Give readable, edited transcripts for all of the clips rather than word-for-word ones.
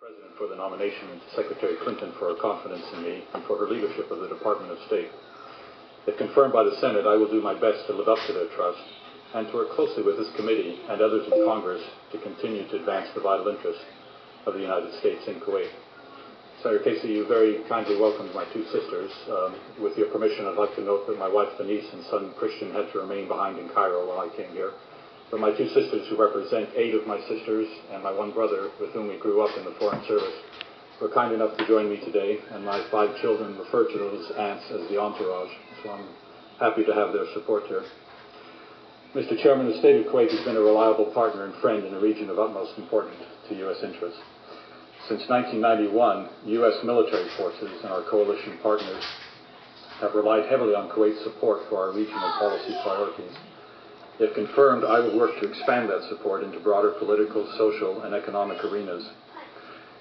President for the nomination and to Secretary Clinton for her confidence in me and for her leadership of the Department of State. If confirmed by the Senate, I will do my best to live up to their trust and to work closely with this committee and others in Congress to continue to advance the vital interests of the United States in Kuwait. Senator Casey, you very kindly welcomed my two sisters. With your permission, I'd like to note that my wife Denise and son Christian had to remain behind in Cairo while I came here. But my two sisters, who represent 8 of my sisters, and my one brother, with whom we grew up in the Foreign Service, were kind enough to join me today, and my 5 children refer to those aunts as the entourage, so I'm happy to have their support here. Mr. Chairman, the State of Kuwait has been a reliable partner and friend in a region of utmost importance to U.S. interests. Since 1991, U.S. military forces and our coalition partners have relied heavily on Kuwait's support for our regional policy priorities. If confirmed, I will work to expand that support into broader political, social, and economic arenas.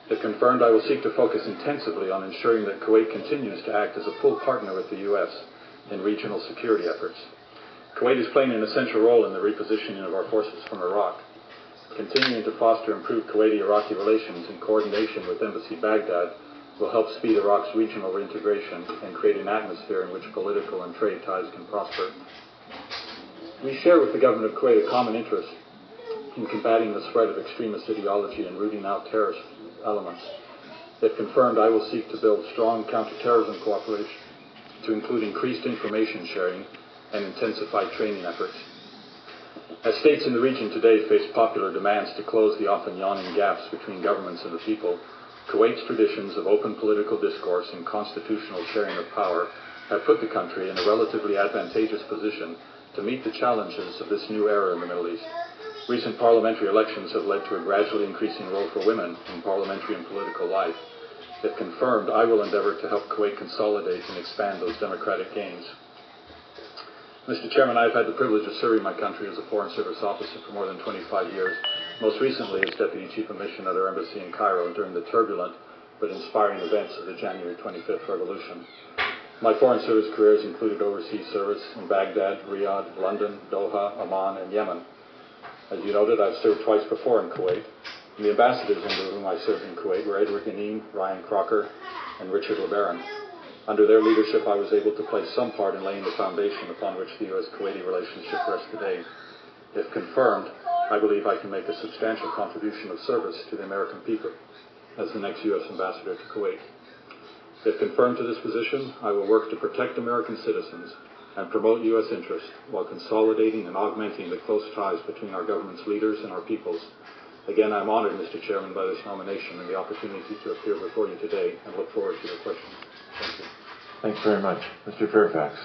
If confirmed, I will seek to focus intensively on ensuring that Kuwait continues to act as a full partner with the U.S. in regional security efforts. Kuwait is playing an essential role in the repositioning of our forces from Iraq. Continuing to foster improved Kuwaiti-Iraqi relations in coordination with Embassy Baghdad will help speed Iraq's regional reintegration and create an atmosphere in which political and trade ties can prosper. We share with the government of Kuwait a common interest in combating the spread of extremist ideology and rooting out terrorist elements. If confirmed, I will seek to build strong counterterrorism cooperation to include increased information sharing and intensified training efforts. As states in the region today face popular demands to close the often yawning gaps between governments and the people, Kuwait's traditions of open political discourse and constitutional sharing of power have put the country in a relatively advantageous position to meet the challenges of this new era in the Middle East. Recent parliamentary elections have led to a gradually increasing role for women in parliamentary and political life. If confirmed, I will endeavor to help Kuwait consolidate and expand those democratic gains. Mr. Chairman, I've had the privilege of serving my country as a Foreign Service officer for more than 25 years, most recently as Deputy Chief of Mission at our embassy in Cairo during the turbulent but inspiring events of the January 25th revolution. My Foreign Service career has included overseas service in Baghdad, Riyadh, London, Doha, Amman, and Yemen. As you noted, I've served twice before in Kuwait. And the ambassadors under whom I served in Kuwait were Edward Ghanim, Ryan Crocker, and Richard LeBaron. Under their leadership, I was able to play some part in laying the foundation upon which the U.S.-Kuwaiti relationship rests today. If confirmed, I believe I can make a substantial contribution of service to the American people as the next U.S. ambassador to Kuwait. If confirmed to this position, I will work to protect American citizens and promote U.S. interests while consolidating and augmenting the close ties between our government's leaders and our peoples. Again, I'm honored, Mr. Chairman, by this nomination and the opportunity to appear before you today, and look forward to your questions. Thank you. Thanks very much. Mr. Fairfax.